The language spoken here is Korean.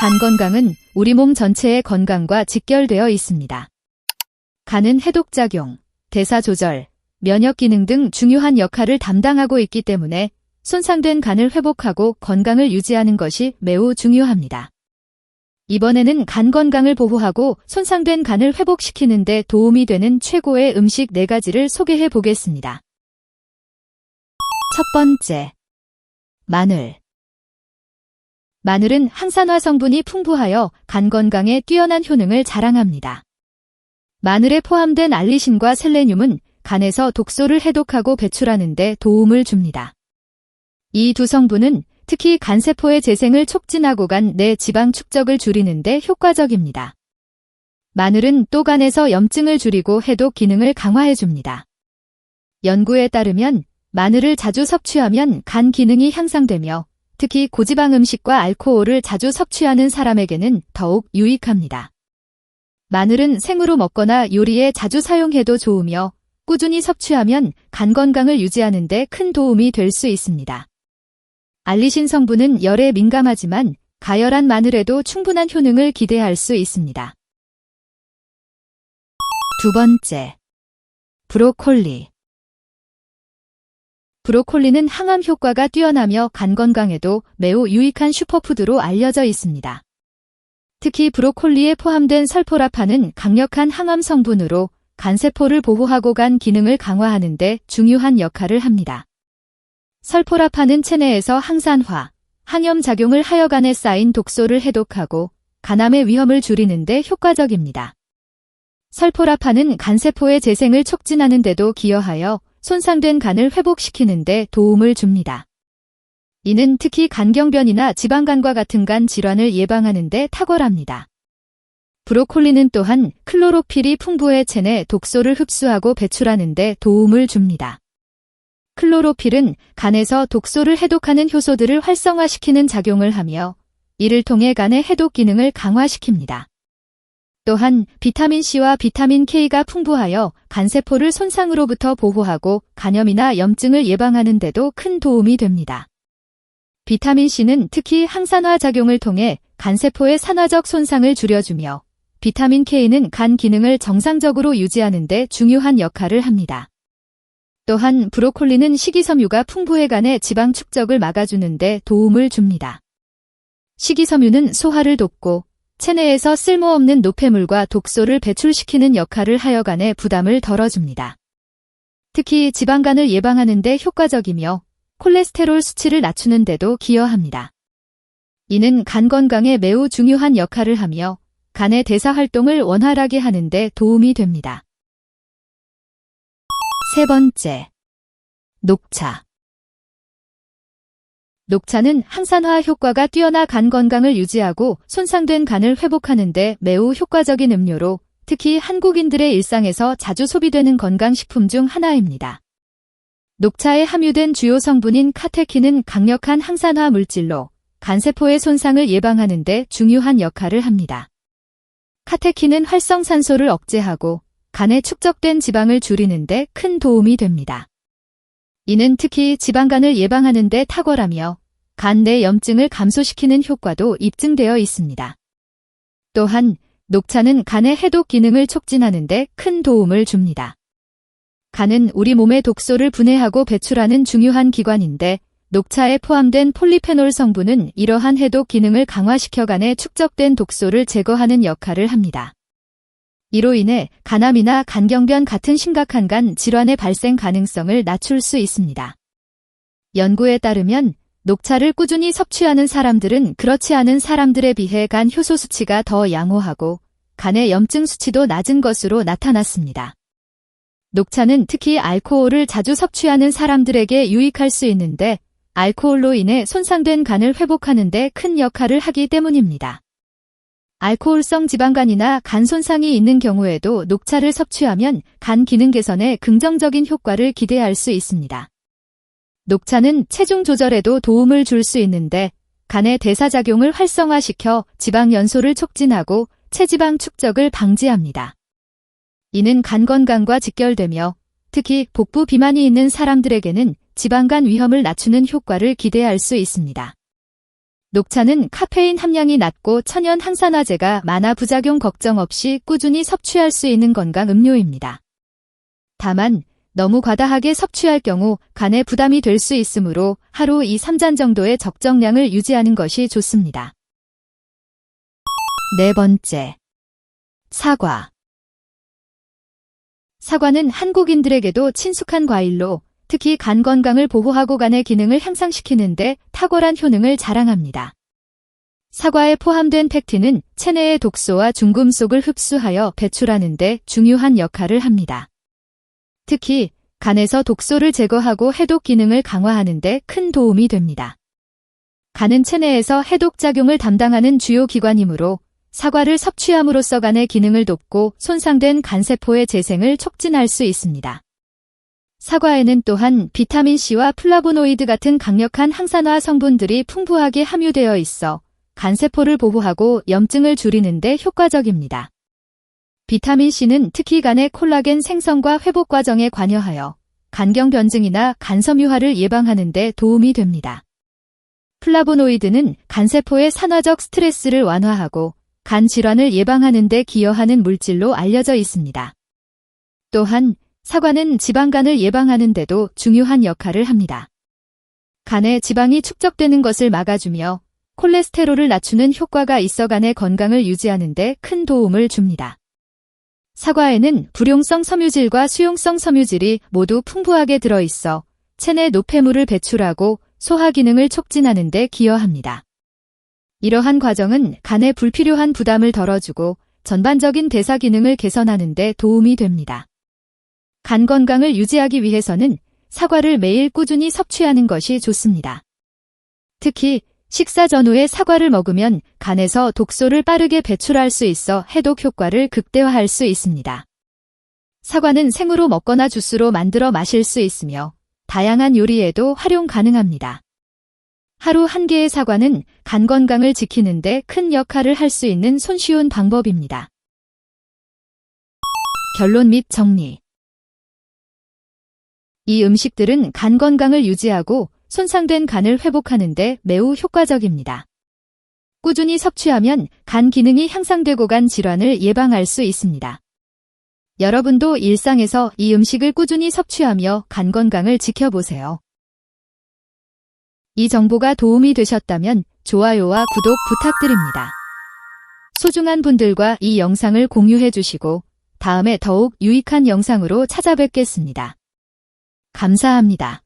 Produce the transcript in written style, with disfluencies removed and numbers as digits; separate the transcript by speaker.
Speaker 1: 간 건강은 우리 몸 전체의 건강과 직결되어 있습니다. 간은 해독작용, 대사조절, 면역 기능 등 중요한 역할을 담당하고 있기 때문에 손상된 간을 회복하고 건강을 유지하는 것이 매우 중요합니다. 이번에는 간 건강을 보호하고 손상된 간을 회복시키는 데 도움이 되는 최고의 음식 4가지를 소개해 보겠습니다. 첫 번째, 마늘. 마늘은 항산화 성분이 풍부하여 간 건강에 뛰어난 효능을 자랑합니다. 마늘에 포함된 알리신과 셀레늄은 간에서 독소를 해독하고 배출하는 데 도움을 줍니다. 이 두 성분은 특히 간세포의 재생을 촉진하고 간 내 지방 축적을 줄이는 데 효과적입니다. 마늘은 또 간에서 염증을 줄이고 해독 기능을 강화해줍니다. 연구에 따르면 마늘을 자주 섭취하면 간 기능이 향상되며 특히 고지방 음식과 알코올을 자주 섭취하는 사람에게는 더욱 유익합니다. 마늘은 생으로 먹거나 요리에 자주 사용해도 좋으며 꾸준히 섭취하면 간 건강을 유지하는 데 큰 도움이 될 수 있습니다. 알리신 성분은 열에 민감하지만 가열한 마늘에도 충분한 효능을 기대할 수 있습니다. 두 번째, 브로콜리. 브로콜리는 항암 효과가 뛰어나며 간 건강에도 매우 유익한 슈퍼푸드로 알려져 있습니다. 특히 브로콜리에 포함된 설포라판은 강력한 항암 성분으로 간세포를 보호하고 간 기능을 강화하는 데 중요한 역할을 합니다. 설포라판은 체내에서 항산화, 항염 작용을 하여 간에 쌓인 독소를 해독하고 간암의 위험을 줄이는 데 효과적입니다. 설포라판은 간세포의 재생을 촉진하는 데도 기여하여 손상된 간을 회복시키는 데 도움을 줍니다. 이는 특히 간경변이나 지방간과 같은 간 질환을 예방하는 데 탁월합니다. 브로콜리는 또한 클로로필이 풍부해 체내 독소를 흡수하고 배출하는 데 도움을 줍니다. 클로로필은 간에서 독소를 해독하는 효소들을 활성화시키는 작용을 하며 이를 통해 간의 해독 기능을 강화시킵니다. 또한 비타민C와 비타민K가 풍부하여 간세포를 손상으로부터 보호하고 간염이나 염증을 예방하는 데도 큰 도움이 됩니다. 비타민C는 특히 항산화 작용을 통해 간세포의 산화적 손상을 줄여주며 비타민K는 간 기능을 정상적으로 유지하는 데 중요한 역할을 합니다. 또한 브로콜리는 식이섬유가 풍부해 간의 지방 축적을 막아주는 데 도움을 줍니다. 식이섬유는 소화를 돕고 체내에서 쓸모없는 노폐물과 독소를 배출시키는 역할을 하여 간의 부담을 덜어줍니다. 특히 지방간을 예방하는 데 효과적이며 콜레스테롤 수치를 낮추는 데도 기여합니다. 이는 간 건강에 매우 중요한 역할을 하며 간의 대사 활동을 원활하게 하는 데 도움이 됩니다. 세 번째, 녹차. 녹차는 항산화 효과가 뛰어나 간 건강을 유지하고 손상된 간을 회복하는 데 매우 효과적인 음료로 특히 한국인들의 일상에서 자주 소비되는 건강식품 중 하나입니다. 녹차에 함유된 주요 성분인 카테킨은 강력한 항산화 물질로 간세포의 손상을 예방하는 데 중요한 역할을 합니다. 카테킨은 활성산소를 억제하고 간에 축적된 지방을 줄이는 데 큰 도움이 됩니다. 이는 특히 지방간을 예방하는 데 탁월하며 간 내 염증을 감소시키는 효과도 입증되어 있습니다. 또한 녹차는 간의 해독 기능을 촉진하는 데 큰 도움을 줍니다. 간은 우리 몸의 독소를 분해하고 배출하는 중요한 기관인데 녹차에 포함된 폴리페놀 성분은 이러한 해독 기능을 강화시켜 간에 축적된 독소를 제거하는 역할을 합니다. 이로 인해 간암이나 간경변 같은 심각한 간 질환의 발생 가능성을 낮출 수 있습니다. 연구에 따르면 녹차를 꾸준히 섭취하는 사람들은 그렇지 않은 사람들에 비해 간 효소 수치가 더 양호하고 간의 염증 수치도 낮은 것으로 나타났습니다. 녹차는 특히 알코올을 자주 섭취하는 사람들에게 유익할 수 있는데 알코올로 인해 손상된 간을 회복하는 데 큰 역할을 하기 때문입니다. 알코올성 지방간이나 간 손상이 있는 경우에도 녹차를 섭취하면 간 기능 개선에 긍정적인 효과를 기대할 수 있습니다. 녹차는 체중 조절에도 도움을 줄 수 있는데 간의 대사작용을 활성화시켜 지방 연소를 촉진하고 체지방 축적을 방지합니다. 이는 간 건강과 직결되며 특히 복부 비만이 있는 사람들에게는 지방간 위험을 낮추는 효과를 기대할 수 있습니다. 녹차는 카페인 함량이 낮고 천연 항산화제가 많아 부작용 걱정 없이 꾸준히 섭취할 수 있는 건강 음료입니다. 다만 너무 과다하게 섭취할 경우 간에 부담이 될 수 있으므로 하루 2-3잔 정도의 적정량을 유지하는 것이 좋습니다. 네 번째, 사과. 사과는 한국인들에게도 친숙한 과일로 특히 간 건강을 보호하고 간의 기능을 향상시키는 데 탁월한 효능을 자랑합니다. 사과에 포함된 팩틴은 체내의 독소와 중금속을 흡수하여 배출하는 데 중요한 역할을 합니다. 특히 간에서 독소를 제거하고 해독 기능을 강화하는 데 큰 도움이 됩니다. 간은 체내에서 해독 작용을 담당하는 주요 기관이므로 사과를 섭취함으로써 간의 기능을 돕고 손상된 간세포의 재생을 촉진할 수 있습니다. 사과에는 또한 비타민C와 플라보노이드 같은 강력한 항산화 성분들이 풍부하게 함유되어 있어 간세포를 보호하고 염증을 줄이는 데 효과적입니다. 비타민C는 특히 간의 콜라겐 생성과 회복 과정에 관여하여 간경 변증이나 간섬유화를 예방하는 데 도움이 됩니다. 플라보노이드는 간세포의 산화적 스트레스를 완화하고 간 질환을 예방하는 데 기여하는 물질로 알려져 있습니다. 또한 사과는 지방간을 예방하는 데도 중요한 역할을 합니다. 간에 지방이 축적되는 것을 막아주며 콜레스테롤을 낮추는 효과가 있어 간의 건강을 유지하는 데 큰 도움을 줍니다. 사과에는 불용성 섬유질과 수용성 섬유질이 모두 풍부하게 들어있어 체내 노폐물을 배출하고 소화 기능을 촉진하는 데 기여합니다. 이러한 과정은 간에 불필요한 부담을 덜어주고 전반적인 대사 기능을 개선하는 데 도움이 됩니다. 간 건강을 유지하기 위해서는 사과를 매일 꾸준히 섭취하는 것이 좋습니다. 특히 식사 전후에 사과를 먹으면 간에서 독소를 빠르게 배출할 수 있어 해독 효과를 극대화할 수 있습니다. 사과는 생으로 먹거나 주스로 만들어 마실 수 있으며 다양한 요리에도 활용 가능합니다. 하루 한 개의 사과는 간 건강을 지키는 데 큰 역할을 할 수 있는 손쉬운 방법입니다. 결론 및 정리. 이 음식들은 간 건강을 유지하고 손상된 간을 회복하는 데 매우 효과적입니다. 꾸준히 섭취하면 간 기능이 향상되고 간 질환을 예방할 수 있습니다. 여러분도 일상에서 이 음식을 꾸준히 섭취하며 간 건강을 지켜보세요. 이 정보가 도움이 되셨다면 좋아요와 구독 부탁드립니다. 소중한 분들과 이 영상을 공유해 주시고 다음에 더욱 유익한 영상으로 찾아뵙겠습니다. 감사합니다.